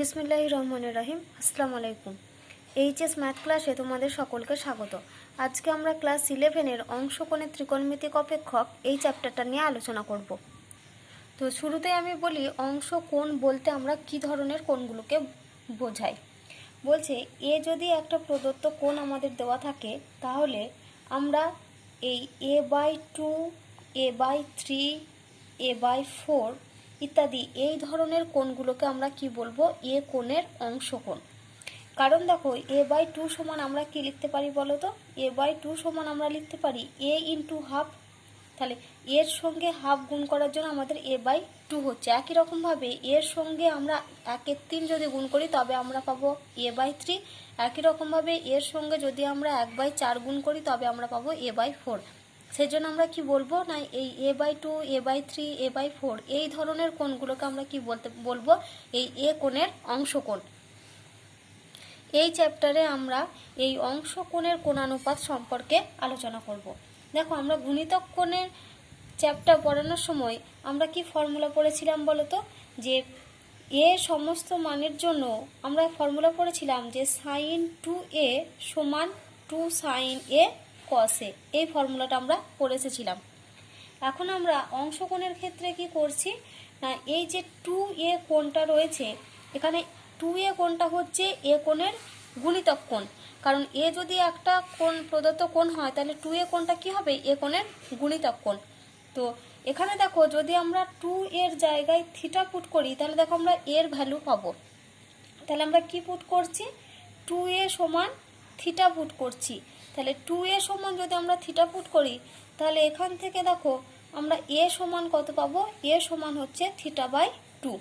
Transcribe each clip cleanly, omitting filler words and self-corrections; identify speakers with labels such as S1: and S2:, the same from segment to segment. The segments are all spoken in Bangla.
S1: বিসমিল্লাহির রহমানির রহিম। আসসালামু আলাইকুম। এইচএস ম্যাথ ক্লাসে তোমাদের সকলকে স্বাগত। আজকে আমরা ক্লাস 11-এর অংশকোণের ত্রিকোণমিতিক অপেক্ষক এই চ্যাপ্টারটা নিয়ে আলোচনা করব। তো শুরুতে আমি বলি অংশকোণ বলতে আমরা কি ধরনের কোণগুলোকে বোঝাই। বলছে এ যদি একটা প্রদত্ত কোণ আমাদের দেওয়া থাকে তাহলে আমরা এই a/2, a/3, a/4 ইত্যাদি এই ধরনের কোণগুলোকে আমরা কি বলবো, এ কোণের অংশকোণ। কারণ দেখো a/2 সমান আমরা কি লিখতে পারি বলো তো, a/2 সমান আমরা লিখতে পারি a ইন্টু হাফ। তাহলে এর সঙ্গে হাফ গুণ করার জন্য আমাদের a/2 হচ্ছে। একই রকমভাবে এর সঙ্গে আমরা 1/3 যদি গুণ করি তবে আমরা পাবো a/3। একই রকমভাবে এর সঙ্গে যদি আমরা 1/4 গুণ করি তবে আমরা পাবো a/4। সেই জন্য আমরা কি বলবো না, এই a/2, a/3, a/4 এই ধরনের কোণগুলোকে আমরা কি বলবো, এই এ কোণের অংশকোণ। এই চ্যাপ্টারে আমরা এই অংশকোণের কোণানুপাত সম্পর্কে আলোচনা করব। দেখো আমরা গুণিতক কোণের চ্যাপ্টার পড়ানোর সময় আমরা কি ফর্মুলা পড়েছিলাম বলো তো, যে এ সমস্ত মানের জন্য আমরা ফর্মুলা পড়েছিলাম যে sin 2a সমান 2 sin a cos a। এই ফর্মুলাটা আমরা পড়ে এসেছিলাম। এখন আমরা অংশকোণের ক্ষেত্রে কি করছি না, এই যে 2a কোণটা রয়েছে এখানে 2a কোণটা হচ্ছে এ কোণের গুণিতক কোণ। কারণ এ যদি একটা কোণ প্রদত্ত কোণ হয় তাহলে 2a কোণটা কি হবে, এ কোণের গুণিতক কোণ। তো এখানে দেখো যদি আমরা 2 এর জায়গায় থিটা পুট করি তাহলে দেখো আমরা এর ভ্যালু পাবো। তাহলে আমরা কি পুট করছি, 2a সমান থিটা পুট করছি। তাহলে 2a সমান যদি আমরা থিটা পুট করি তাহলে এখান থেকে দেখো আমরা a সমান কত পাবো, a সমান হচ্ছে θ/2।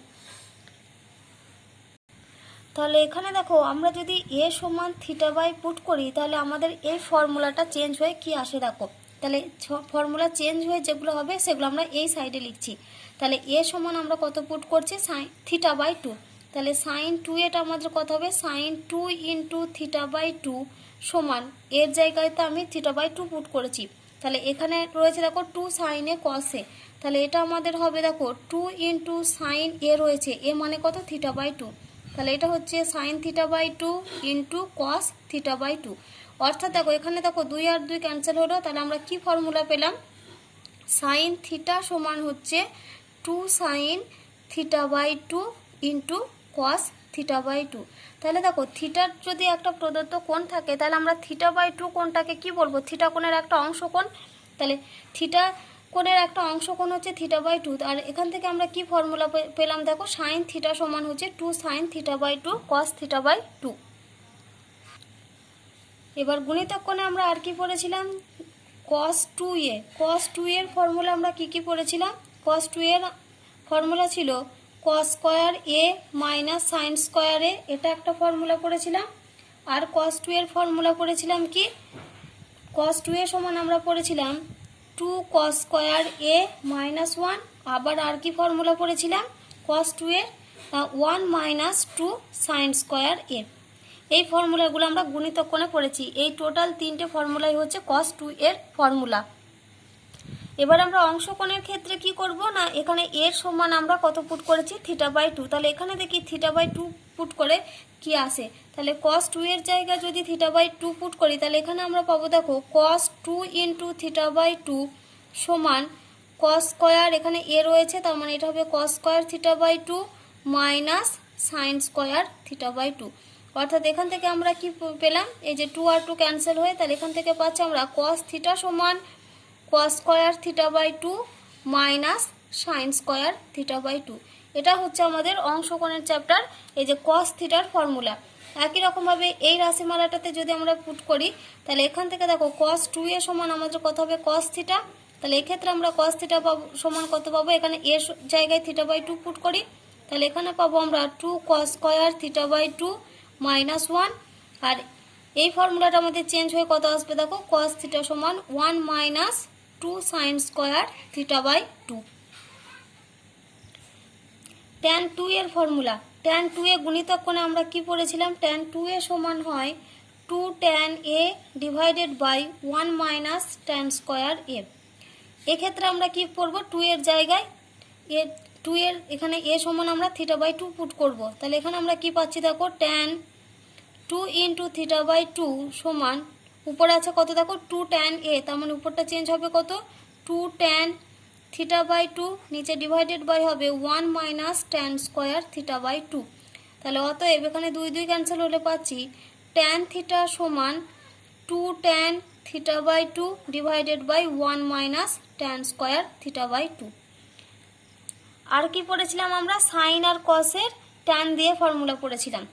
S1: তাহলে এখানে দেখো আমরা যদি a সমান θ/2 পুট করি তাহলে আমাদের এই ফর্মুলাটা চেঞ্জ হয়ে কি আসে দেখো। তাহলে ফর্মুলা চেঞ্জ হয়ে যেগুলো হবে সেগুলো আমরা এই সাইডে লিখছি। তাহলে a সমান আমরা কত পুট করছি, θ/2। তাহলে sin 2a আমাদের কত হবে, sin 2 ইন্টু θ/2 সমান এর জায়গায় তো আমি θ/2 পুট করেছি। তাহলে এখানে রয়েছে দেখো 2 sin a cos a। তাহলে এটা আমাদের হবে দেখো 2 ইন্টু sin a রয়েছে, এ মানে কত θ/2। তাহলে এটা হচ্ছে sin θ/2 ইন্টু cos θ/2। অর্থাৎ দেখো এখানে দেখো 2 আর 2 ক্যান্সেল হলো। তাহলে আমরা কি ফর্মুলা পেলাম, sin থিটা সমান হচ্ছে 2 sin θ/2 ইন্টু cos θ/2। তাহলে দেখো থিটার যদি একটা প্রদত্ত কোণ থাকে তাহলে আমরা θ/2 কোণটাকে কি বলবো, থিটা কোণের একটা অংশকোণ। তাহলে থিটা কোণের একটা অংশকোণ হচ্ছে θ/2। আর এখান থেকে আমরা কি ফর্মুলা পেলাম দেখো, sin থিটা সমান হচ্ছে 2 sin θ/2 cos θ/2। এবার গুণিতক কোণে আমরা আর কি পড়েছিলাম, cos 2a। cos 2 এর ফর্মুলা আমরা কি পড়েছিলাম, cos 2 এর ফর্মুলা ছিল cos square a minus sin square a, এটা একটা ফর্মুলা পড়েছিলাম। আর cos 2 এর ফর্মুলা পড়েছিলাম কি, cos 2a সমান আমরা পড়েছিলাম 2 cos স্কয়ার a মাইনাস 1। আবার আর কি ফর্মুলা পড়েছিলাম, cos 2 এর 1 মাইনাস 2 sin স্কয়ার a। এই ফর্মুলাগুলো আমরা গুণিতক কোণে পড়েছি। এই টোটাল 3টে ফর্মুলাই হচ্ছে cos 2 এর ফর্মুলা। এবার আমরা অংশকোণের ক্ষেত্রে কি করব না, এখানে এর সমান আমরা কত পুট করেছি, θ/2। তাহলে এখানে দেখি θ/2 পুট করে কি আসে। তাহলে cos 2 এর জায়গায় যদি θ/2 পুট করি তাহলে এখানে আমরা পাবো দেখো cos 2 ইন্টু θ/2 সমান cos স্কয়ার, এখানে a রয়েছে তার মানে এটা হবে cos square θ/2 minus sin square θ/2। অর্থাৎ এখান থেকে আমরা কি পেলাম, এই যে 2 আর 2 ক্যান্সেল হয়ে, তাহলে এখান থেকে পাচ্ছি আমরা cos থিটা সমান cos square θ/2 minus sin square θ/2। এটা হচ্ছে আমাদের অংশকোণের চ্যাপ্টার, এই যে cos থিটার ফর্মুলা। একই রকমভাবে এই রাশিমালাটাতে যদি আমরা পুট করি তাহলে এখান থেকে দেখো cos 2a সমান আমাদের কত হবে, cos থিটা। তাহলে এক্ষেত্রে আমরা cos থিটা সমান কত পাবো, এখানে এর জায়গায় θ/2 পুট করি তাহলে এখানে পাবো আমরা 2 cos স্কয়ার θ/2 মাইনাস 1। আর এই ফর্মুলাটা আমাদের চেঞ্জ হয়ে কত আসবে দেখো, cos থিটা সমান 1 মাইনাস 2 sin স্কয়ার θ/2। tan 2 এর ফর্মুলা, tan 2a গুণিতক কোণে আমরা কি পড়েছিলাম, tan 2a সমান হয় 2 tan a divided by 1 minus tan square a। এক্ষেত্রে আমরা কি পড়বো, 2 এর জায়গায় টু এর এখানে এ সমান আমরা থিটা বাই টু পুট করব। তাহলে এখানে আমরা কি পাচ্ছি দেখো, tan two into theta by two সমান, উপরে আছে কত দেখো, টু ট্যান এ, তার মানে উপরটা চেঞ্জ হবে কত, two tan theta by two, নিচে ডিভাইডেড বাই হবে one minus tan square theta by two. তাহলে অতএব এখানে দুই দুই ক্যান্সেল হলে পাচ্ছি ট্যান থিটা সমান two tan theta by two divided by one minus tan square theta by two. আর কি পড়েছিলাম আমরা, সাইন আর কসের ট্যান দিয়ে ফর্মুলা পড়েছিলাম।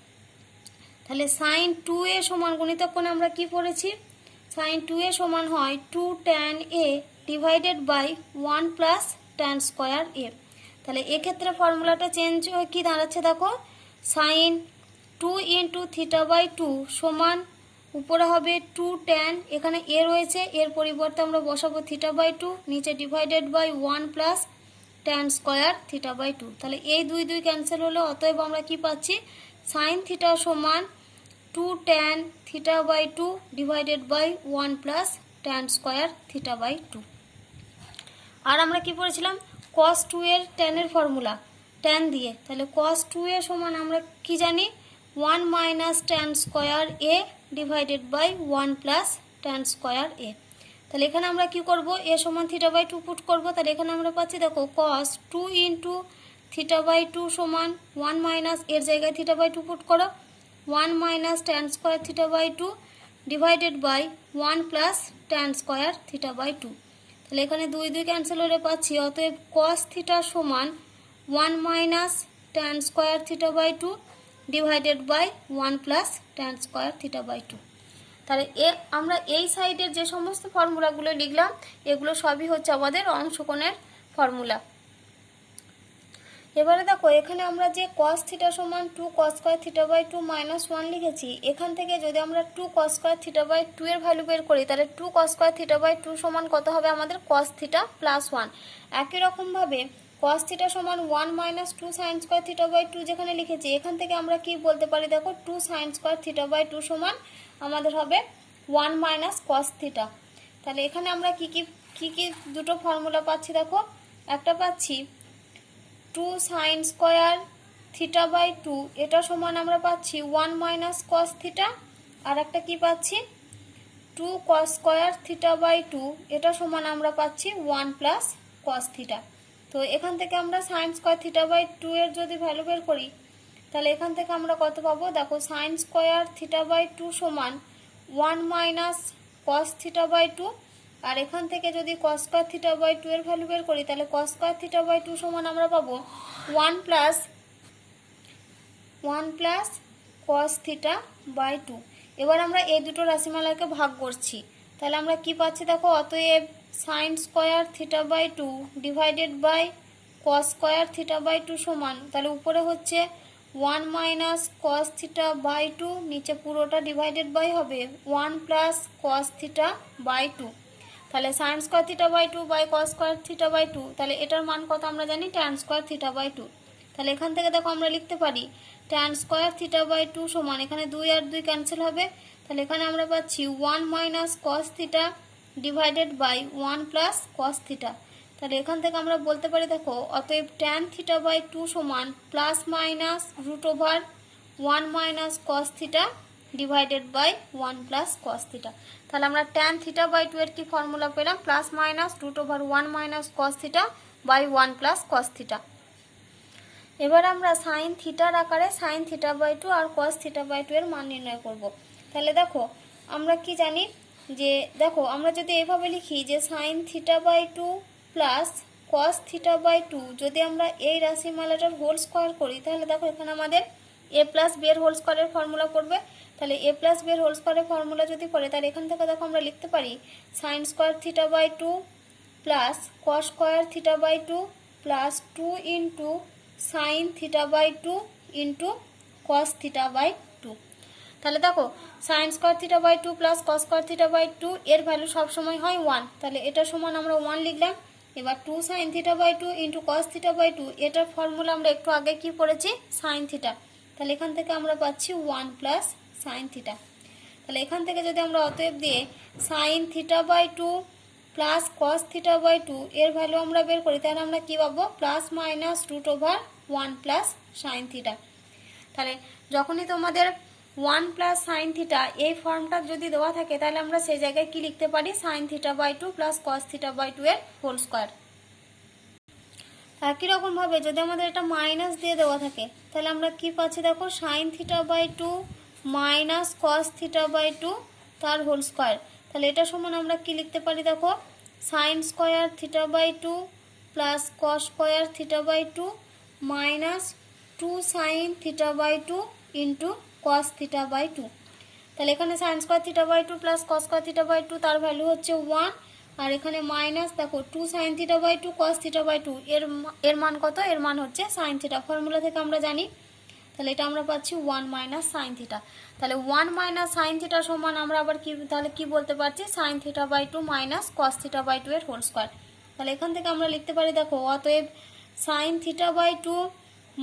S1: তাহলে সাইন টু এ সমান গণিতক কোণে আমরা কি পড়েছি, সাইন টু এ সমান হয় two tan A divided by one plus tan square A. তাহলে এক্ষেত্রে ফর্মুলাটা চেঞ্জ হয়ে কী দাঁড়াচ্ছে দেখো, sine two into theta by two সমান, উপরে হবে টু ট্যান, এখানে এ রয়েছে, এর পরিবর্তে আমরা বসাবো থিটা বাই টু, নিচে divided by one plus tan square theta by two. তাহলে এই দুই দুই ক্যান্সেল হলো, অতএব আমরা কি পাচ্ছি, সাইন থিটা সমান two tan theta by two divided by one plus tan square theta by two. আর আমরা কি পড়েছিলাম, কস টু এর ট্যানের ফর্মুলা ট্যান দিয়ে। তাহলে কস টু এ সমান আমরা কি জানি, one minus tan square A divided by one plus tan square A. তাহলে এখানে আমরা কি করব, এ সমান থিটা বাই টু পুট করব। তাহলে এখানে আমরা পাচ্ছি দেখো, cos two into theta by two সমান ওয়ান মাইনাস, এর জায়গায় থিটা বাই টু পুট করো, one minus tan square theta by two divided by one plus tan square theta by two. তাহলে এখানে দুই দুই ক্যান্সেল হলে পাচ্ছি, অতএব কস থিটা সমান one minus tan square theta by two divided by one plus tan square theta by two. তাহলে আমরা এই সাইডের যে সমস্ত ফর্মুলাগুলো লিখলাম, এগুলো সবই হচ্ছে আমাদের অংশকোণের ফর্মুলা। এবারে দেখো, এখানে আমরা যে কস থিটা সমান two cos square theta by two minus one লিখেছি, এখান থেকে যদি আমরা two cos square theta by two এর ভ্যালু বের করি, তাহলে two cos square theta by two সমান কত হবে আমাদের, কস থিটা প্লাস ওয়ান। একই রকমভাবে কস থিটা সমান one minus two sine square theta by two যেখানে লিখেছি, এখান থেকে আমরা কি বলতে পারি দেখো, two sine square theta by two সমান আমাদের হবে ওয়ান মাইনাস কস থিটা। তাহলে এখানে আমরা কি কি দুটো ফর্মুলা পাচ্ছি দেখো, একটা পাচ্ছি two sine square theta by two, এটা সমান আমরা পাচ্ছি ওয়ান মাইনাস কস থিটা, আর একটা কি পাচ্ছি, two cos square theta by two, এটা সমান আমরা পাচ্ছি ওয়ান প্লাস কস থিটা। তো এখান থেকে আমরা sine square theta by two এর যদি ভ্যালু বের করি, তাহলে এখান থেকে আমরা কত পাবো দেখো, sine square theta by two সমান one minus cos theta by two, আর এখান থেকে যদি cos square theta by two এর ভ্যালু বের করি, তাহলে cos square theta by two সমান আমরা পাবো one plus cos theta by two. এবার আমরা এই দুটো রাশিমালাকে ভাগ করছি, তাহলে আমরা কি পাচ্ছি দেখো, অতএব sine square theta by two divided by cos square theta by two সমান, তাহলে উপরে হচ্ছে one minus cos theta by two, নিচে পুরোটা ডিভাইডেড বাই হবে one plus cos theta by two. তাহলে sine square theta by two by cos square theta by two, তাহলে এটার মান কত আমরা জানি, tan square theta by two. তাহলে এখান থেকে দেখো আমরা লিখতে পারি tan square theta by two সমান, এখানে দুই আর দুই ক্যান্সেল হবে, তাহলে এখানে আমরা পাচ্ছি one minus cos theta divided by one plus cos theta. তাহলে এখান থেকে আমরা বলতে পারি দেখো, অতএব ট্যান থিটা বাই টু সমান plus minus root over one minus cos theta divided by one plus cos theta. তাহলে আমরা ট্যান থিটা বাই টু এর কি ফর্মুলা পেলাম, plus minus root over one minus cos theta by one plus cos theta. এবার আমরা সাইন থিটার আকারে সাইন থিটা বাই টু আর কস থিটা বাই টু এর মান নির্ণয় করব। তাহলে দেখো আমরা কি জানি, যে দেখো আমরা যদি এইভাবে লিখি যে sine theta by two plus cos theta by two, যদি আমরা এই রাশিমালাটার হোল স্কোয়ার করি, তাহলে দেখো এখানে আমাদের এ প্লাস বি এর হোল স্কোয়ারের ফর্মুলা পড়বে। তাহলে এ প্লাস বি এর হোল স্কোয়ারের ফর্মুলা যদি পড়ে, তাহলে এখান থেকে দেখো আমরা লিখতে পারি sine square theta by two plus cos square theta by two plus two into sine theta by two into cos theta by two. তাহলে দেখো sine square theta by two plus cos square theta by two এর ভ্যালু সবসময় হয় ওয়ান, তাহলে এটা সমান আমরা ওয়ান লিখলাম। এবার two sine theta by two into cos theta by two, এটার ফর্মুলা আমরা একটু আগে কি পড়েছি, সাইন থিটা। তাহলে এখান থেকে আমরা পাচ্ছি ওয়ান প্লাস সাইন থিটা। তাহলে এখান থেকে যদি আমরা অতএব দিয়ে sine theta by two plus cos theta by 2 এর ভ্যালু আমরা বের করি, তাহলে আমরা কী পাবো, plus minus root over 1 plus sine theta. তাহলে যখনই তোমাদের 1 প্লাস সাইন থিটা এই ফর্মটা যদি দেওয়া থাকে, তাহলে আমরা সেই জায়গায় কি লিখতে পারি, sine theta by 2 plus cos theta by 2 এর হোল স্কোয়ার। একই রকমভাবে যদি আমাদের এটা মাইনাস দিয়ে দেওয়া থাকে, তাহলে আমরা কি পাচ্ছি দেখো, sine theta by 2 minus cos theta by 2 তার হোল স্কোয়ার। তাহলে এটা সমান আমরা কি লিখতে পারি দেখো, sine square theta by 2 plus cos square theta by 2 minus 2 sine theta by 2 into cos theta by 2। তাহলে এখানে sine square theta by 2 plus cos square theta by 2 তার ভ্যালু হচ্ছে 1, আর এখানে মাইনাস দেখো 2 sine theta by 2 cos theta by 2 এর মান কত, এর মান হচ্ছে সাইন থিটা, ফর্মুলা থেকে আমরা জানি। তাহলে এটা আমরা পাচ্ছি 1 মাইনাস সাইন থিটা। তাহলে 1 মাইনাস সাইন থিটা সমান আমরা আবার কি, তাহলে কি বলতে পারছি, sine theta by 2 minus cos theta by 2 এর হোল স্কোয়ার। তাহলে এখান থেকে আমরা লিখতে পারি দেখো, অতএব sine theta by 2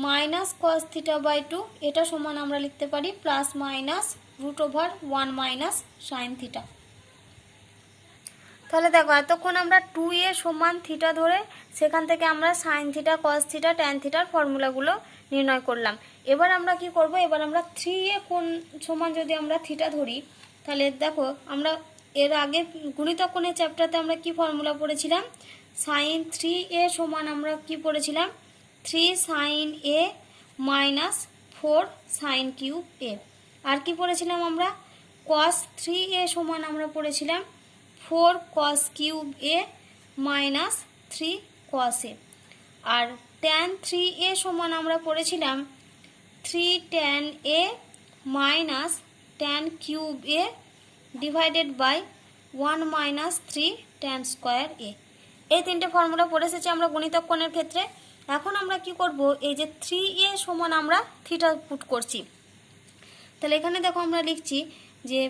S1: minus cos theta by 2 এটা সমান আমরা লিখতে পারি plus minus root over 1 minus sine theta. তাহলে দেখো এতক্ষণ আমরা 2a সমান থিটা ধরে সেখান থেকে আমরা sine theta, cos theta, tan থিটার ফর্মুলাগুলো নির্ণয় করলাম। এবার আমরা কি করব, এবার আমরা 3a কোণ সমান যদি আমরা থিটা ধরি, তাহলে দেখো আমরা এর আগে গুণিতক কোণের চ্যাপ্টারতে আমরা কি ফর্মুলা পড়েছিলাম, সাইন 3a সমান আমরা কি পড়েছিলাম, 3 sine a minus 4 sine cube a। আর কি পড়েছিলাম আমরা, কস 3a সমান আমরা পড়েছিলাম 4 cos cube a minus 3 cos a। আর tan 3a সমান আমরা পড়েছিলাম 3 tan a minus tan cube a divided by 1 minus 3 tan square a। এই তিনটে ফর্মুলা পড়ে এসেছি আমরা গুণিতক কোণের ক্ষেত্রে। এখন আমরা কি করব, এই যে 3a সমান আমরা থিটা পুট করছি। তাহলে এখানে দেখো আমরা লিখছি যে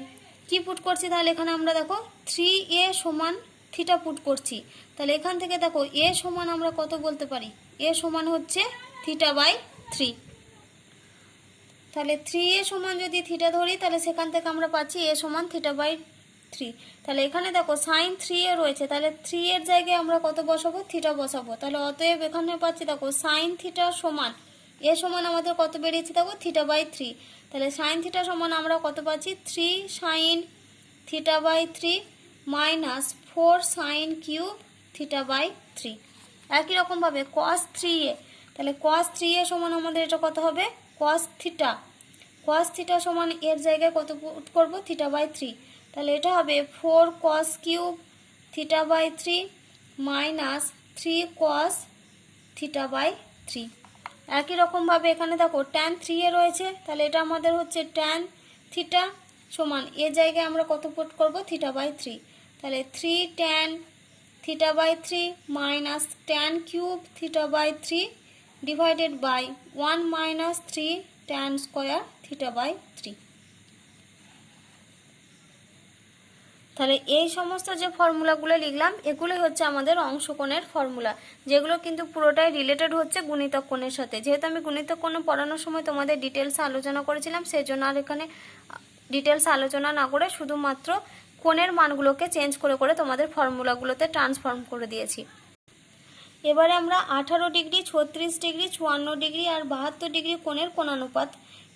S1: কি পুট করছি, তাহলে এখানে আমরা দেখো 3a সমান থিটা পুট করছি। তাহলে এখান থেকে দেখো a সমান আমরা কত বলতে পারি, a সমান হচ্ছে থিটা বাই 3। তাহলে 3a সমান যদি থিটা ধরি, তাহলে সেখান থেকে আমরা পাচ্ছি a সমান থিটা বাই 3। তাহলে এখানে দেখো সাইন 3a রয়েছে, তাহলে 3 এর জায়গায় আমরা কত বসাবো, থিটা বসাবো। তাহলে অতএব এখানে পাচ্ছি দেখো সাইন থিটা সমান a সমান আমাদের কত বেরিয়েছে দেখো, থিটা বাই 3। তাহলে সাইন থিটা সমান আমরা কত পাচ্ছি, 3 sine theta by 3 minus 4 sine cube theta by 3। একই রকমভাবে কস 3a, তাহলে কস 3a সমান আমাদের এটা কত হবে, কস থিটা সমান এর জায়গায় কত পুট করবো, থিটা বাই 3। তাহলে এটা হবে 4 cos cube theta by 3 minus 3 cos theta by 3। একই রকমভাবে এখানে দেখো ট্যান 3a রয়েছে, তাহলে এটা আমাদের হচ্ছে ট্যান থিটা সমান এর জায়গায় আমরা কত পুট করব, থিটা বাই 3। তাহলে 3 tan theta by 3 minus tan cube theta by 3 divided by 1 minus 3 tan square theta by 3। তাহলে এই সমস্ত যে ফর্মুলাগুলো লিখলাম এগুলোই হচ্ছে আমাদের অংশকোণের ফর্মুলা, যেগুলো কিন্তু পুরোটাই রিলেটেড হচ্ছে গুণিতক কোণের সাথে। যেহেতু আমি গুণিতক কোণ পড়ানোর সময় তোমাদের ডিটেলসে আলোচনা করেছিলাম, সেই জন্য আর এখানে ডিটেলস আলোচনা না করে শুধুমাত্র কোণের মানগুলোকে চেঞ্জ করে করে তোমাদের ফর্মুলাগুলোতে ট্রান্সফর্ম করে দিয়েছি। এবারে আমরা 18 ডিগ্রি, 36 ডিগ্রি, 54 ডিগ্রি আর 72 ডিগ্রি কোণের কোণানুপাত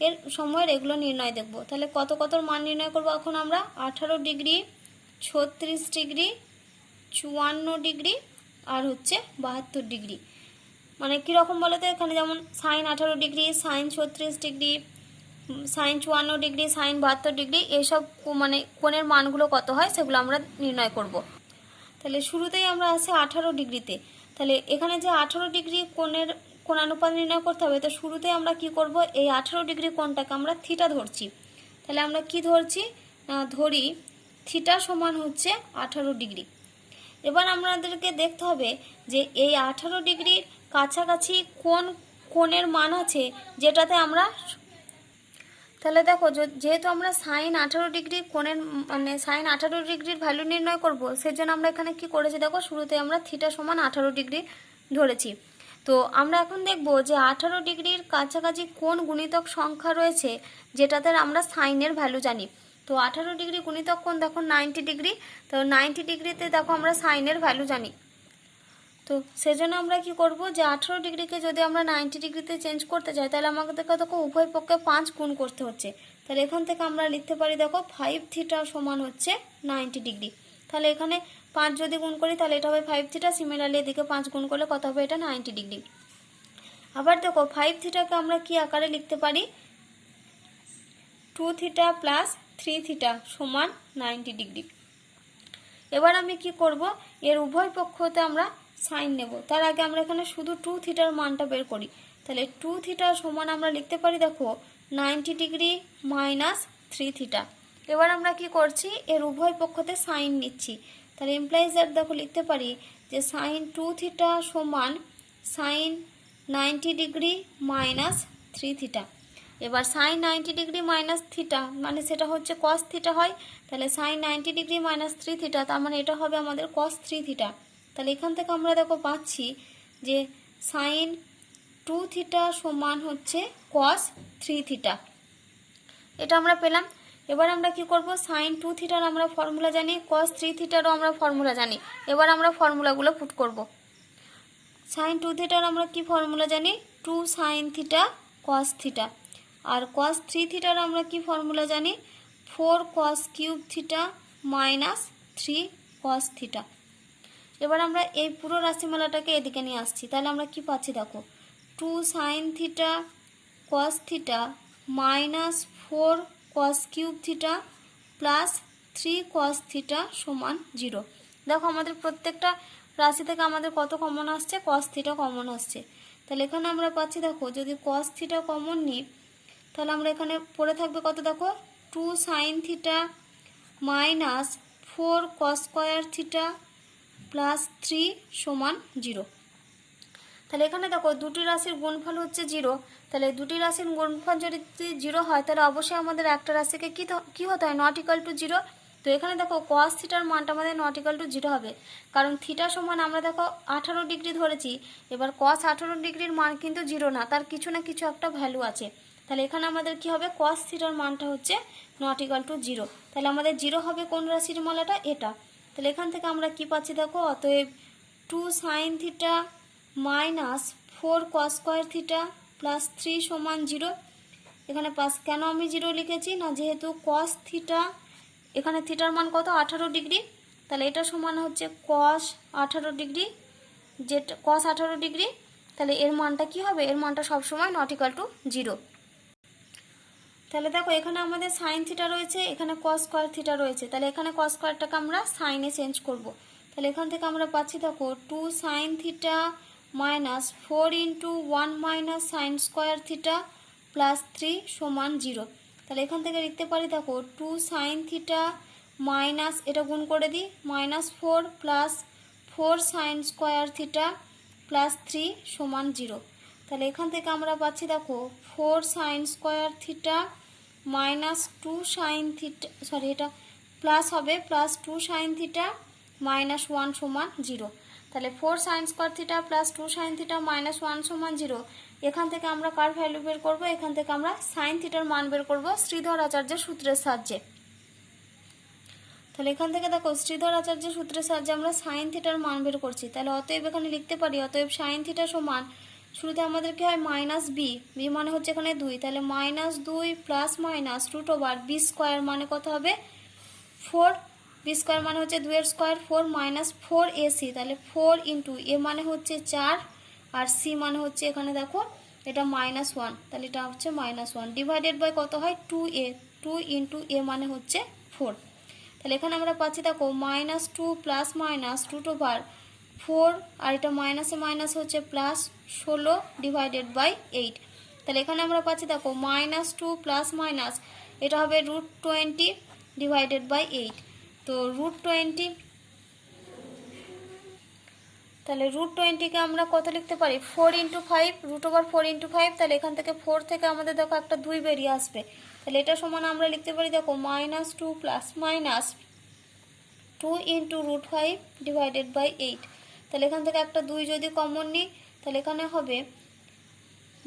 S1: এর সময়ের এগুলো নির্ণয় দেখব। তাহলে কত কতর মান নির্ণয় করব এখন আমরা, 18 ডিগ্রি, 36 ডিগ্রি, 54 ডিগ্রি আর হচ্ছে 72 ডিগ্রি। মানে কীরকম বলো তো, এখানে যেমন sine 18 degree, sine 36 degree, sine 54 degree, sine 72 degree, এইসব মানে কোণের মানগুলো কত হয় সেগুলো আমরা নির্ণয় করব। তাহলে শুরুতেই আমরা আসি 18 ডিগ্রিতে। তাহলে এখানে যে 18 ডিগ্রি কোণের কোণানুপাত নির্ণয় করতে হবে, তো শুরুতে আমরা কি করব, এই 18 ডিগ্রি কোণটাকে আমরা থিটা ধরছি। তাহলে আমরা কি ধরছি, ধরি থিটা সমান হচ্ছে 18 ডিগ্রি। এবার আমাদেরকে দেখতে হবে যে এই 18 ডিগ্রির কাছাকাছি কোন কোণের মান আছে যেটাতে আমরা, তাহলে দেখো যেহেতু আমরা সাইন 18 ডিগ্রি কোণের মানে সাইন 18 ডিগ্রির ভ্যালু নির্ণয় করব, সেজন্য আমরা এখানে কি করেছি দেখো, শুরুতে আমরা থিটা সমান 18 ডিগ্রি ধরেছি। তো আমরা এখন দেখব যে 18 ডিগ্রির কাছাকাছি কোন গুণিতক সংখ্যা রয়েছে যেটাতে আমরা সাইনের ভ্যালু জানি। তো 18 ডিগ্রি গুণিতক কোণ দেখো 90 ডিগ্রি। তো 90 ডিগ্রিতে দেখো আমরা সাইনের ভ্যালু জানি, তো সেজন্য আমরা কি করব যে 18 ডিগ্রিকে যদি আমরা 90 ডিগ্রিতে চেঞ্জ করতে চাই তাহলে আমাদের দেখো উভয় পক্ষে 5 গুণ করতে হচ্ছে। তাহলে এখান থেকে আমরা লিখতে পারি দেখো 5 থিটা সমান হচ্ছে 90 ডিগ্রি। তাহলে এখানে 5 যদি গুণ করি তাহলে এটা হবে 5 থিটা, সিমিলারলি এদিকে 5 গুণ করলে কত হবে, এটা 90 ডিগ্রি। আবার দেখো 5 থিটাকে আমরা কি আকারে লিখতে পারি, 2 থিটা প্লাস 3 থিটা সমান 90 ডিগ্রি। এবার আমি কি করব, এর উভয় পক্ষতে আমরা সাইন নেব। তার আগে আমরা এখানে শুধু 2 থিটার মানটা বের করি। তাহলে 2 থিটা সমান আমরা লিখতে পারি দেখো 90 ডিগ্রি মাইনাস 3 থিটা। এবার আমরা কি করছি, এর উভয় পক্ষতে সাইন নিচ্ছি। তাহলে ইমপ্লাইজ দ্যাট দেখো লিখতে পারি যে সাইন 2 থিটা সমান সাইন 90 ডিগ্রি মাইনাস 3 থিটা। এবার সাইন 90 ডিগ্রি মাইনাস থিটা মানে সেটা হচ্ছে কস থিটা হয়। তাহলে সাইন 90 ডিগ্রি মাইনাস 3 থিটা তার মানে এটা হবে আমাদের কস 3 থিটা। তাহলে এখান থেকে আমরা দেখো পাচ্ছি যে সাইন 2 থিটা সমান হচ্ছে কস 3 থিটা, এটা আমরা পেলাম। এবার আমরা কি করব, সাইন 2 থিটার আমরা ফর্মুলা জানি, কস 3 থিটারও আমরা ফর্মুলা জানি। এবার আমরা ফর্মুলাগুলো পুট করব। সাইন 2 থিটার আমরা কি ফর্মুলা জানি, 2 সাইন থিটা কস থিটা। আর কস 3 থিটার আমরা কি ফর্মুলা জানি, 4 cos cube theta minus 3 cos theta. এবার আমরা এই পুরো রাশিমালাটাকে এদিকে নিয়ে আসছি। তাহলে আমরা কি পাচ্ছি দেখো 2 sine theta cos theta minus 4 cos cube theta plus 3 cos theta সমান 0। দেখো আমাদের প্রত্যেকটা রাশি থেকে আমাদের কত কমন আসছে, কস থিটা কমন আসছে। তাহলে এখানে আমরা পাচ্ছি দেখো যদি কস থিটা কমন নিই তাহলে আমরা এখানে পড়ে থাকবে কত দেখো 2 সাইন থিটা মাইনাস 4 কস স্কয়ার থিটা প্লাস 3 সমান 0। তাহলে এখানে দেখো দুটি রাশির গুণফল হচ্ছে 0। তাহলে দুটি রাশির গুণফল যদি 0 হয় তাহলে অবশ্যই আমাদের একটা রাশিকে কি হতে হয়, নট ইকুয়াল টু 0। তো এখানে দেখো কস থিটার মানটা আমাদের নট ইকুয়াল টু 0 হবে, কারণ থিটা সমান আমরা দেখো 18 ডিগ্রি ধরেছি। এবার কস 18 ডিগ্রির মান কিন্তু 0 না, তার কিছু না কিছু একটা ভ্যালু আছে। তাহলে এখানে আমাদের কি হবে, কস থিটার মানটা হচ্ছে নট ইকুয়াল টু 0। তাহলে আমাদের 0 হবে কোন রাশির মালাটা, এটা। তাহলে এখান থেকে আমরা কি পাচ্ছি দেখো, অতএব 2 সাইন থিটা মাইনাস 4 কস স্কয়ার থিটা প্লাস 3 সমান 0। এখানে পাস কেন আমি 0 লিখেছি না, যেহেতু কস থিটা এখানে থিটার মান কত 18 ডিগ্রি, তাহলে এটা সমান হচ্ছে কস 18 ডিগ্রি, যেটা কস 18 ডিগ্রি। তাহলে এর মানটা কি হবে, এর মানটা সবসময় নট ইকুয়াল টু 0। তাহলে দেখো এখানে আমাদের সাইন থিটা রয়েছে, এখানে কস স্কয়ার থিটা রয়েছে। তাহলে এখানে কস স্কয়ারটাকে আমরা সাইনে চেঞ্জ করব। তাহলে এখান থেকে আমরা পাচ্ছি দেখো 2 sine theta minus 4 into 1 minus sine square theta plus 3 সমান 0। তাহলে এখান থেকে লিখতে পারি দেখো 2 সাইন থিটা মাইনাস এটা গুণ করে দিই minus 4 plus 4 sine square theta plus 3 সমান 0। তাহলে এখান থেকে আমরা পাচ্ছি দেখো 4 sine square theta minus 2 sine theta, sorry এটা প্লাস হবে, প্লাস 2 সাইন থিটা মাইনাস 1 সমান 0। তাহলে 4 sine square theta plus 2 sine theta minus 1 সমান 0। এখান থেকে আমরা কার ভ্যালু বের করব, এখান থেকে আমরা সাইন থিটার মান বের করব শ্রীধর আচার্যের সূত্রের সাহায্যে। তাহলে এখান থেকে দেখো শ্রীধর আচার্যের সূত্রের সাহায্যে আমরা সাইন থিটার মান বের করছি। তাহলে অতএব এখানে লিখতে পারি অতএব সাইন থিটা সমান, শুরুতে আমাদের কি হয় মাইনাস বি, বি মানে হচ্ছে এখানে 2, তাহলে minus 2 plus minus root over B square মানে কত হবে 4, বি স্কোয়ার মানে হচ্ছে 2 এর স্কোয়ার 4 মাইনাস 4 এসি, তাহলে 4 ইন্টু এ মানে হচ্ছে 4 আর সি মানে হচ্ছে এখানে দেখো এটা -1, তাহলে এটা হচ্ছে -1 ডিভাইডেড বাই কত হয় 2a, 2 ইন্টু এ মানে হচ্ছে 4। তাহলে এখানে আমরা পাচ্ছি দেখো -2 প্লাস মাইনাস রুট ওভার 4 আর এটা মাইনাসে মাইনাস হচ্ছে প্লাস 16 ডিভাইডেড বাই 8। তাহলে এখানে আমরা পাচ্ছি দেখো -2 প্লাস মাইনাস এটা হবে √20 ডিভাইডেড বাই 8। তো √20, তাহলে √20কে আমরা কত লিখতে পারি 4 ইন্টু 5, রুট ওভার 4 ইন্টু 5। তাহলে এখান থেকে 4 থেকে আমাদের দেখো একটা 2 বেরিয়ে আসবে। তাহলে এটা সমান আমরা লিখতে পারি দেখো -2 plus minus 2 into √5 divided by 8। তাহলে এখান থেকে একটা 2 যদি কমন নিই তাহলে এখানে হবে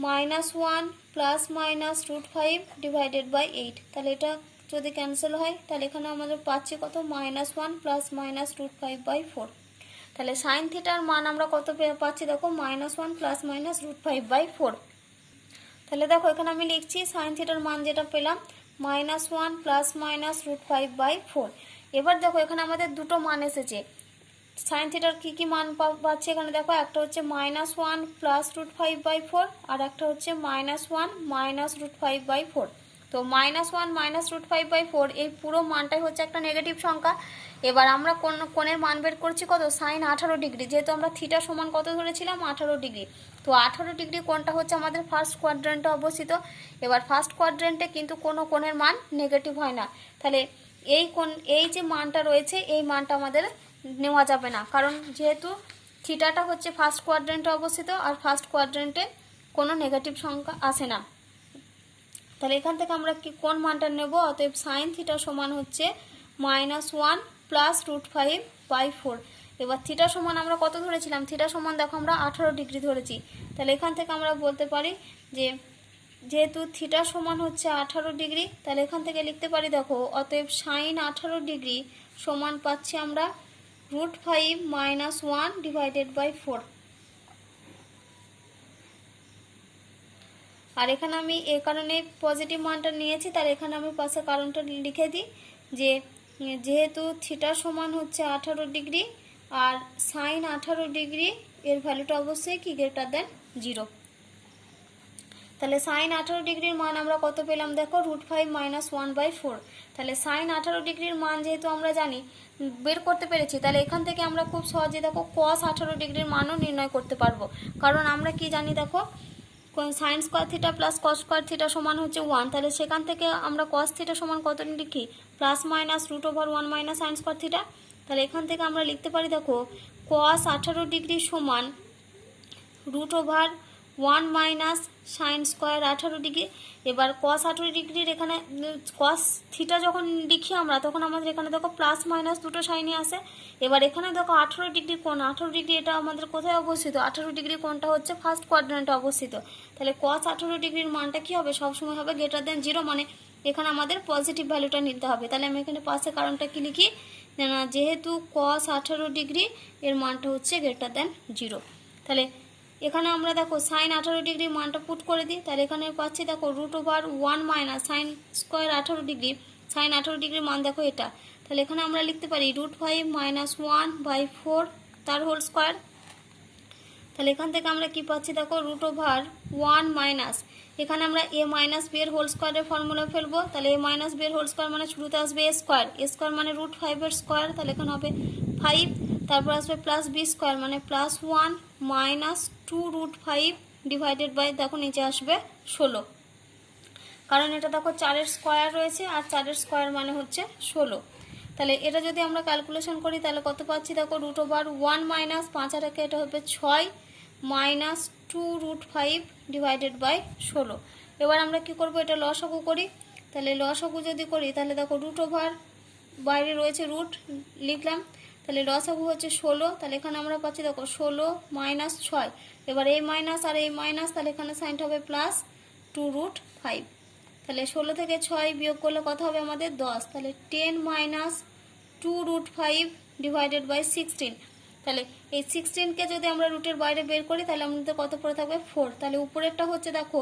S1: -1 প্লাস মাইনাস √5 ডিভাইডেড বাই 8। তাহলে এটা যদি ক্যান্সেল হয় তাহলে এখানে আমাদের পাচ্ছি কত, -1 প্লাস মাইনাস √5/4। তাহলে সাইন থিটার মান আমরা কত পাচ্ছি দেখো, -1 প্লাস মাইনাস √5/4। তাহলে দেখো এখানে আমি লিখছি সাইন থিটার মান যেটা পেলাম -1 প্লাস মাইনাস √5/4। এবার দেখো এখানে আমাদের দুটো মান এসেছে। সাইন থিটার কী মান পাচ্ছি এখানে দেখো, একটা হচ্ছে -1 প্লাস √5/4 আর একটা হচ্ছে -1 মাইনাস √5/4। তো -1 মাইনাস √5/4 এই পুরো মানটাই হচ্ছে একটা নেগেটিভ সংখ্যা। এবার আমরা কোণের মান বের করছি কত, সাইন 18 ডিগ্রি, যেহেতু আমরা থিটা সমান কত ধরেছিলাম 18 ডিগ্রি। তো 18 ডিগ্রি কোণটা হচ্ছে আমাদের ফার্স্ট কোয়াড্রেন্টে অবস্থিত। এবার ফার্স্ট কোয়াড্রেন্টে কিন্তু কোনো কোণের মান নেগেটিভ হয় না। তাহলে এই যে মানটা রয়েছে এই মানটা আমাদের নেওয়া যাবে না, কারণ যেহেতু থিটাটা হচ্ছে ফার্স্ট কোয়াড্রেন্টে অবস্থিত আর ফার্স্ট কোয়াড্রেন্টে কোনো নেগেটিভ সংখ্যা আসে না। তাহলে এখান থেকে আমরা কোন মানটা নেব, অতএব সাইন থিটা সমান হচ্ছে -1 প্লাস √5/4। এবার থিটা সমান আমরা কত ধরেছিলাম, থিটা সমান দেখো আমরা 18 ডিগ্রি ধরেছি। তাহলে এখান থেকে আমরা বলতে পারি যে যেহেতু থিটা সমান হচ্ছে 18 ডিগ্রি, তাহলে এখান থেকে লিখতে পারি দেখো, অতএব সাইন 18 ডিগ্রি সমান পাচ্ছি আমরা √5 - 1 ডিভাইডেড বাই 4। আর এখানে আমি এই কারণে পজিটিভ মানটা নিয়েছি, তার এখানে আমি পাশে কারণটা লিখে দিই যে যেহেতু থিটা সমান হচ্ছে 18 ডিগ্রি আর সাইন 18 ডিগ্রি এর ভ্যালুটা অবশ্যই কি গ্রেটার দেন 0। তাহলে সাইন 18 ডিগ্রির মান আমরা কত পেলাম দেখো, √5 - 1/4। তাহলে সাইন 18 ডিগ্রির মান যেহেতু আমরা জানি বের করতে পেরেছি, তাহলে এখান থেকে আমরা খুব সহজে দেখো cos 18 ডিগ্রির মানও নির্ণয় করতে পারবো। কারণ আমরা কি জানি দেখো, sine square theta plus cos square theta সমান হচ্ছে 1। তাহলে সেখান থেকে আমরা কস থিটা সমান কত লিখি, plus minus √1 minus sine square theta. তাহলে এখান থেকে আমরা লিখতে পারি দেখো cos 18 ডিগ্রি সমান √1 মাইনাস সাইন স্কোয়ার 18 ডিগ্রি। এবার cos 18 ডিগ্রির এখানে cos থিটা যখন লিখি আমরা, তখন আমাদের এখানে দেখো প্লাস মাইনাস দুটো সাইনই আসে। এবার এখানে দেখো 18 ডিগ্রি কোণ, 18 ডিগ্রি এটা আমাদের কোথায় অবস্থিত, 18 ডিগ্রি কোণটা হচ্ছে ফার্স্ট কোয়াড্রেন্টে অবস্থিত। তাহলে cos 18 ডিগ্রির মানটা কি হবে, সবসময় হবে গ্রেটার দেন 0, মানে এখানে আমাদের পজিটিভ ভ্যালুটা নিতে হবে। তাহলে আমি এখানে পাশে কারণটা কি লিখি, না যেহেতু cos 18 ডিগ্রি এর মানটা হচ্ছে গ্রেটার দেন 0। তাহলে এখানে আমরা দেখো সাইন 18 ডিগ্রি মানটা পুট করে দিই। তাহলে এখানে পাচ্ছি দেখো √1 minus sine square 18 degree, sine 18 ডিগ্রির মান দেখো এটা। তাহলে এখানে আমরা লিখতে পারি √5 - 1/4 তার হোল স্কোয়ার। তাহলে এখান থেকে আমরা কি পাচ্ছি দেখো √1 মাইনাস, এখানে আমরা a মাইনাস b এর হোল স্কোয়ারের ফর্মুলা ফেলবো। তাহলে a মাইনাস b এর হোল স্কোয়ার মানে শুরুতে আসবে a স্কোয়ার, a স্কোয়ার মানে √5 এর স্কোয়ার, তাহলে এখানে হবে 5। তারপর আসবে প্লাস b স্কোয়ার মানে +1 মাইনাস 2√5 ডিভাইডেড বাই দেখো নিচে আসবে 16, কারণ এটা দেখো 4 স্কোয়ার রয়েছে আর 4 স্কোয়ার মানে হচ্ছে 16। তাহলে এটা যদি আমরা ক্যালকুলেশন করি তাহলে কত পাচ্ছি দেখো √1 মাইনাস 5 আর একে এটা হবে 6 মাইনাস 2√5 ডিভাইডেড বাই 16। এবার আমরা কি করব, এটা লসাগু করি। তাহলে লসাগু যদি করি তাহলে দেখো √ বাইরে রয়েছে রুট লিখলাম, তাহলে লসাগু হচ্ছে 16। তাহলে এখানে আমরা পাচ্ছি দেখো 16 মাইনাস 6। এবার এই মাইনাস আর এই মাইনাস, তাহলে এখানে সাইনটা হবে প্লাস 2√5। তাহলে 16 থেকে 6 বিয়োগ করলে কত হবে আমাদের 10। তাহলে 10 মাইনাস 2√5 ডিভাইডেড বাই 16। তাহলে এই 16কে যদি আমরা রুটের বাইরে বের করি তাহলে আমাদের কত পড়ে থাকবে 4। তাহলে উপরেরটা হচ্ছে দেখো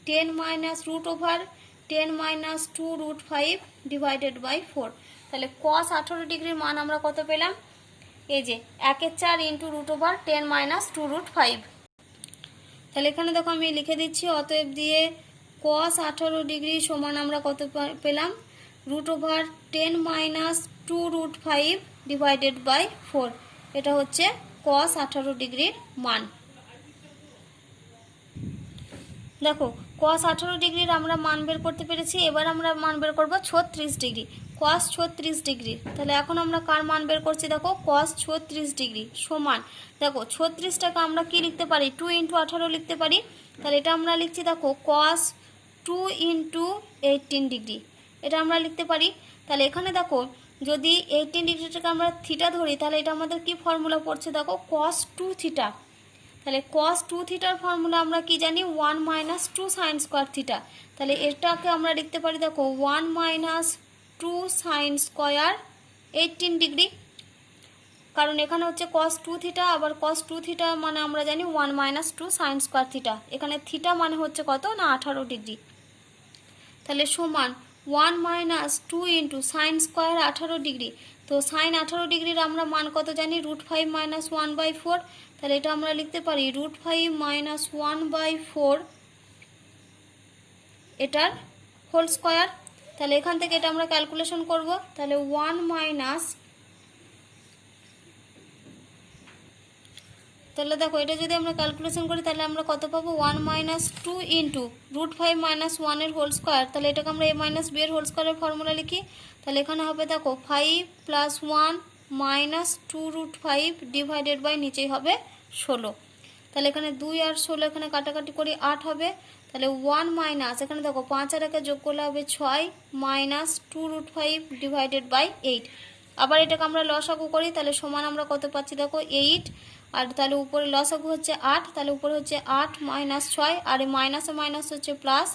S1: 10 মাইনাস √10 মাইনাস 2√5 ডিভাইডেড বাই 4। তাহলে cos 18 ডিগ্রির মান আমরা কত পেলাম, এই যে 1/4 ইন্টু √10 মাইনাস 2√5। তাহলে এখানে দেখো আমি লিখে দিচ্ছি, অতএব দিয়ে cos 18 ডিগ্রি সমান আমরা কত পেলাম, √10 মাইনাস 2√5 ডিভাইডেড বাই 4। এটা হচ্ছে cos 18 ডিগ্রির মান। দেখো cos 18 ডিগ্রির আমরা মান বের করতে পেরেছি। এবার আমরা মান বের করব 36 ডিগ্রি, cos 36 ডিগ্রি। তাহলে এখন আমরা কার মান বের করছি দেখো, cos 36 ডিগ্রি সমান দেখো 36টাকে আমরা কি লিখতে পারি, 2 × 18 লিখতে পারি। তাহলে এটা আমরা লিখছি দেখো cos 2 × 18 ডিগ্রি, এটা আমরা লিখতে পারি। তাহলে এখানে দেখো যদি 18 ডিগ্রিটাকে আমরা থিটা ধরি তাহলে এটা আমাদের কি ফর্মুলা পড়ছে দেখো cos 2 থিটা। তাহলে কস 2 থিটার ফর্মুলা আমরা কি জানি 1 মাইনাস 2 সাইন স্কোয়ার থিটা। তাহলে এটাকে আমরা লিখতে পারি দেখো 1 মাইনাস 2 সাইন স্কোয়ার 18 ডিগ্রি, কারণ এখানে হচ্ছে কস 2 থিটা, আবার কস 2 থিটা মানে আমরা জানি 1 মাইনাস 2 সাইন স্কোয়ার থিটা। এখানে থিটা মানে হচ্ছে কত না 18 ডিগ্রি। তাহলে সমান 1 minus 2 into sign square 18 degree. তো সাইন 18 ডিগ্রির আমরা মান কত জানি √5 মাইনাস 1/4। তাহলে এটা আমরা লিখতে পারি √5 মাইনাস 1/4 এটার হোল স্কোয়ার। তাহলে এখান থেকে এটা আমরা ক্যালকুলেশন করব। তাহলে 1 মাইনাস, তাহলে দেখো এটা যদি আমরা ক্যালকুলেশন করি তাহলে আমরা কত পাবো 1 মাইনাস 2 ইন্টু √5 মাইনাস 1 এর হোল স্কোয়ার। তাহলে এটাকে আমরা a মাইনাস b এর হোল স্কোয়ারের ফর্মুলা লিখি। তাহলে এখানে হবে দেখো 5 প্লাস 1 মাইনাস 2√5 ডিভাইডেড বাই নিচেই হবে 16। তাহলে এখানে 2 আর 16 এখানে কাটাকাটি করি 8 হবে। তাহলে 1 মাইনাস, এখানে দেখো 5 আর 1 যোগ করলে হবে 6 মাইনাস 2√5 ডিভাইডেড বাই 8। আবার এটাকে আমরা লসাগু করি, তাহলে সমান আমরা কত পাচ্ছি দেখো 8, আর তাহলে উপরে লসাগু হচ্ছে 8, তাহলে উপরে হচ্ছে 8 মাইনাস 6, আর এই মাইনাসে মাইনাস হচ্ছে প্লাস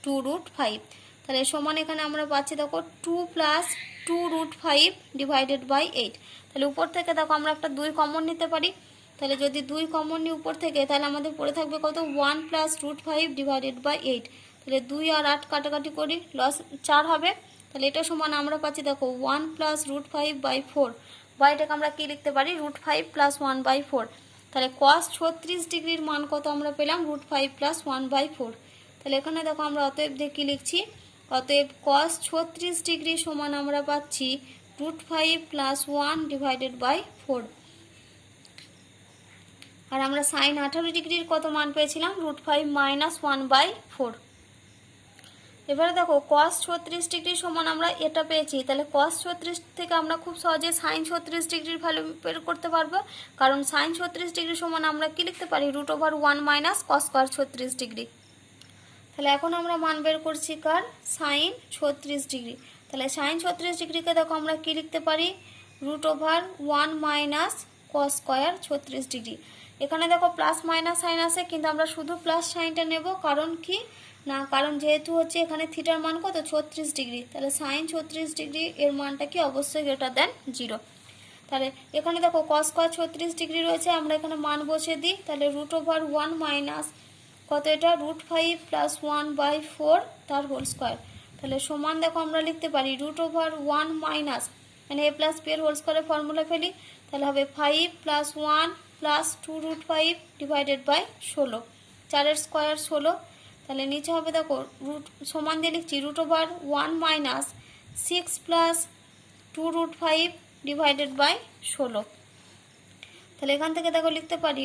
S1: 2√5। তাহলে সমান এখানে আমরা পাচ্ছি দেখো 2 প্লাস 2√5 ডিভাইডেড বাই 8। তাহলে উপর থেকে দেখো আমরা একটা 2 কমন নিতে পারি। তাহলে যদি 2 কমন নিই উপর থেকে, তাহলে আমাদের পড়ে থাকবে কত 1 প্লাস √5 ডিভাইডেড বাই 8। তাহলে 2 আর 8 কাটাকাটি করি, লস 4 হবে। তাহলে এটা সমান আমরা পাচ্ছি দেখো 1 প্লাস √5/4, বা এটাকে আমরা কি লিখতে পারি √5 প্লাস 1/4। তাহলে cos 36 ডিগ্রির মান কত আমরা পেলাম √5 প্লাস 1/4। তাহলে এখানে দেখো আমরা অতএব দিয়ে কি লিখছি, অতএব cos 36 ডিগ্রি সমান আমরা পাচ্ছি √5 প্লাস 1 ডিভাইডেড বাই 4। আর আমরা সাইন 18 ডিগ্রির কত মান পেয়েছিলাম √5 মাইনাস 1/4। এবারে দেখো cos 36 ডিগ্রি সমান আমরা এটা পেয়েছি। তাহলে cos 36 থেকে আমরা খুব সহজে সাইন 36 ডিগ্রির ভ্যালু বের করতে পারবো, কারণ সাইন 36 ডিগ্রি সমান আমরা কি লিখতে পারি √1 মাইনাস cos স্কয়ার 36 ডিগ্রি। তাহলে এখন আমরা মান বের করছি কার সাইন 36 ডিগ্রি। তাহলে সাইন 36 ডিগ্রিকে দেখো আমরা কি লিখতে পারি √1 মাইনাস cos স্কয়ার 36 ডিগ্রি। এখানে দেখো প্লাস মাইনাস সাইন আছে, কিন্তু আমরা শুধু প্লাস সাইনটা নেব, কারণ কি না, কারণ যেহেতু হচ্ছে এখানে থিটার মান কত 36 ডিগ্রি, তাহলে সাইন 36 ডিগ্রি এর মানটা কি অবশ্যই গ্রেটার দেন 0। তাহলে এখানে দেখো cos স্কয়ার 36 ডিগ্রি রয়েছে, আমরা এখানে মান বসিয়ে দিই। তাহলে √1 মাইনাস কত এটা √5 প্লাস 1/4 তার হোল স্কয়ার। তাহলে সমান দেখো আমরা লিখতে পারি √1 মাইনাস, মানে a প্লাস b এর হোল স্কয়ারের ফর্মুলা ফেলি। তাহলে হবে 5 প্লাস 1 প্লাস 2√5 ডিভাইডেড বাই 16, 4 এর স্কয়ার 16। তাহলে নিচে হবে দেখো সমান দিয়ে লিখছি √1 মাইনাস 6 প্লাস 2√5 ডিভাইডেড বাই 16। তাহলে এখান থেকে দেখো লিখতে পারি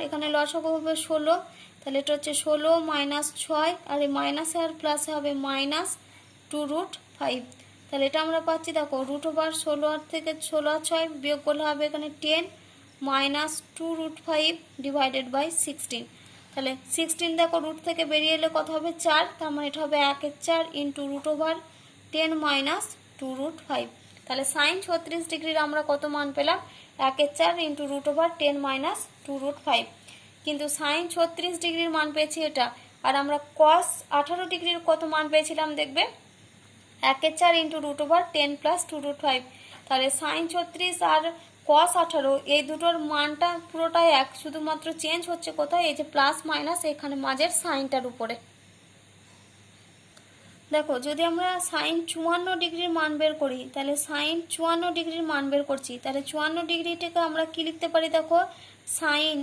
S1: এখানে লসাগু হবে 16, তাহলে এটা হচ্ছে 16 মাইনাস 6, আর এই মাইনাসে আর প্লাসে হবে মাইনাস 2√5। তাহলে এটা আমরা পাচ্ছি দেখো √16 থেকে 16 আর 6 বিয়োগ করলে হবে এখানে 10 মাইনাস 2√5 ডিভাইডেড বাই 16। তাহলে 16 দেখো রুট থেকে বেরিয়ে এলে কত হবে 4, তার মানে এটা হবে 1/4 ইন্টু √10 মাইনাস 2√5। তাহলে সাইন 36 ডিগ্রির আমরা কত মান পেলাম 1/4 ইন্টু √10 মাইনাস 2√5। কিন্তু সাইন 36 ডিগ্রির মান পেয়েছি এটা, আর আমরা cos 18 ডিগ্রির কত মান পেয়েছিলাম দেখবে 1/4 ইন্টু √10 প্লাস 2√5। তাহলে সাইন 36 আর cos 18 এই দুটোর মানটা পুরোটাই এক, শুধুমাত্র চেঞ্জ হচ্ছে কোথায় এই যে প্লাস মাইনাস এখানে মাঝের সাইনটার উপরে। দেখো যদি আমরা সাইন 54 ডিগ্রির মান বের করি, তাহলে সাইন 54 ডিগ্রির মান বের করছি, তাহলে 54 ডিগ্রিটাকে আমরা কি লিখতে পারি দেখো সাইন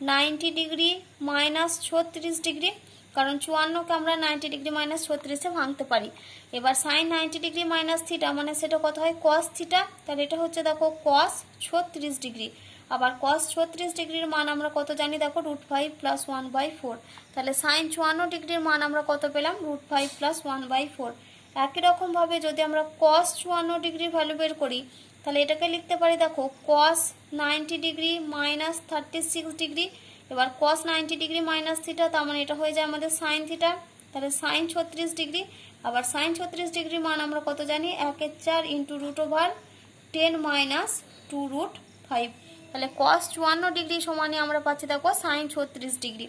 S1: 90 ডিগ্রি মাইনাস 36 ডিগ্রি, কারণ 54কে আমরা 90 ডিগ্রি মাইনাস 36-এ ভাঙতে পারি। এবার সাইন 90 ডিগ্রি মাইনাস থিটা মানে সেটা কত হয় cos থিটা, তাহলে এটা হচ্ছে দেখো cos 36 ডিগ্রি। আবার cos 36 ডিগ্রির মান আমরা কত জানি দেখো √5 প্লাস 1/4। তাহলে সাইন 54 ডিগ্রির মান আমরা কত পেলাম √5 প্লাস 1/4। একই রকমভাবে যদি আমরা cos 54 ডিগ্রির ভ্যালু বের করি, তাহলে এটাকে লিখতে পারি দেখো cos 90 ডিগ্রি মাইনাস 36 ডিগ্রি। এবার cos 90 ডিগ্রি মাইনাস থিটা, তার মানে এটা হয়ে যায় আমাদের সাইন থিটা, তাহলে সাইন 36 ডিগ্রি। আবার সাইন 36 ডিগ্রির মান আমরা কত জানি 1/4 ইন্টু √10 মাইনাস 2√5। তাহলে cos 54 ডিগ্রি সমানে আমরা পাচ্ছি দেখো sin 36 ডিগ্রি।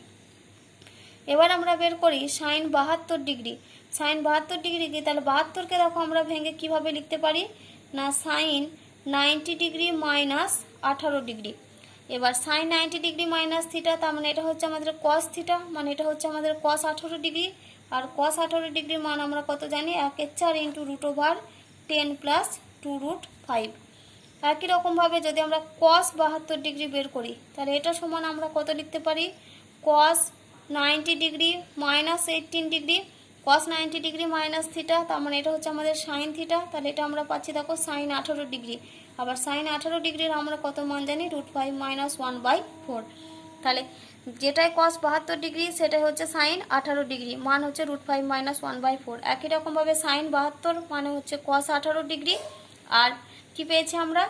S1: এবার আমরা বের করি sin 72 ডিগ্রি। sin 72 ডিগ্রি কি, তাহলে 72কে দেখো আমরা ভেঙে কিভাবে লিখতে পারি না sin 90 ডিগ্রি মাইনাস 18 ডিগ্রি। এবার sin 90 ডিগ্রি মাইনাস থিটা, তার মানে এটা হচ্ছে আমাদের cos থিটা, মানে এটা হচ্ছে আমাদের cos 18 ডিগ্রি। আর cos 18 ডিগ্রির মান আমরা কত জানি, 1/4 ইন্টু √10 প্লাস 2√5। একই রকমভাবে যদি আমরা cos 72 ডিগ্রি বের করি, তাহলে এটা সমান আমরা কত লিখতে পারি, cos 90 degree minus 18 degree, cos 90 degree minus theta, তার মানে এটা হচ্ছে আমাদের সাইন থিটা, তাহলে এটা আমরা পাচ্ছি দেখো সাইন 18 ডিগ্রি। আবার সাইন 18 ডিগ্রির আমরা কত মান জানি, √5 মাইনাস 1/4। তাহলে যেটাই cos 72 ডিগ্রি সেটাই হচ্ছে সাইন 18 ডিগ্রি, মান হচ্ছে √5 মাইনাস 1/4। একই রকমভাবে সাইন 72 মানে হচ্ছে cos 18 ডিগ্রি, আর কি পেয়েছি আমরা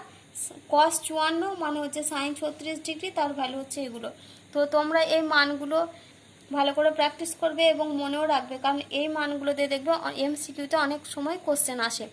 S1: cos 54 মানে হচ্ছে সাইন 36 ডিগ্রি, তার ভ্যালু হচ্ছে এগুলো। তো তোমরা এই মানগুলো ভালো করে প্র্যাকটিস করবে এবং মনেও রাখবে, কারণ এই মানগুলো দিয়ে দেখবে এমসিকিউতে অনেক সময় কোশ্চেন আসে।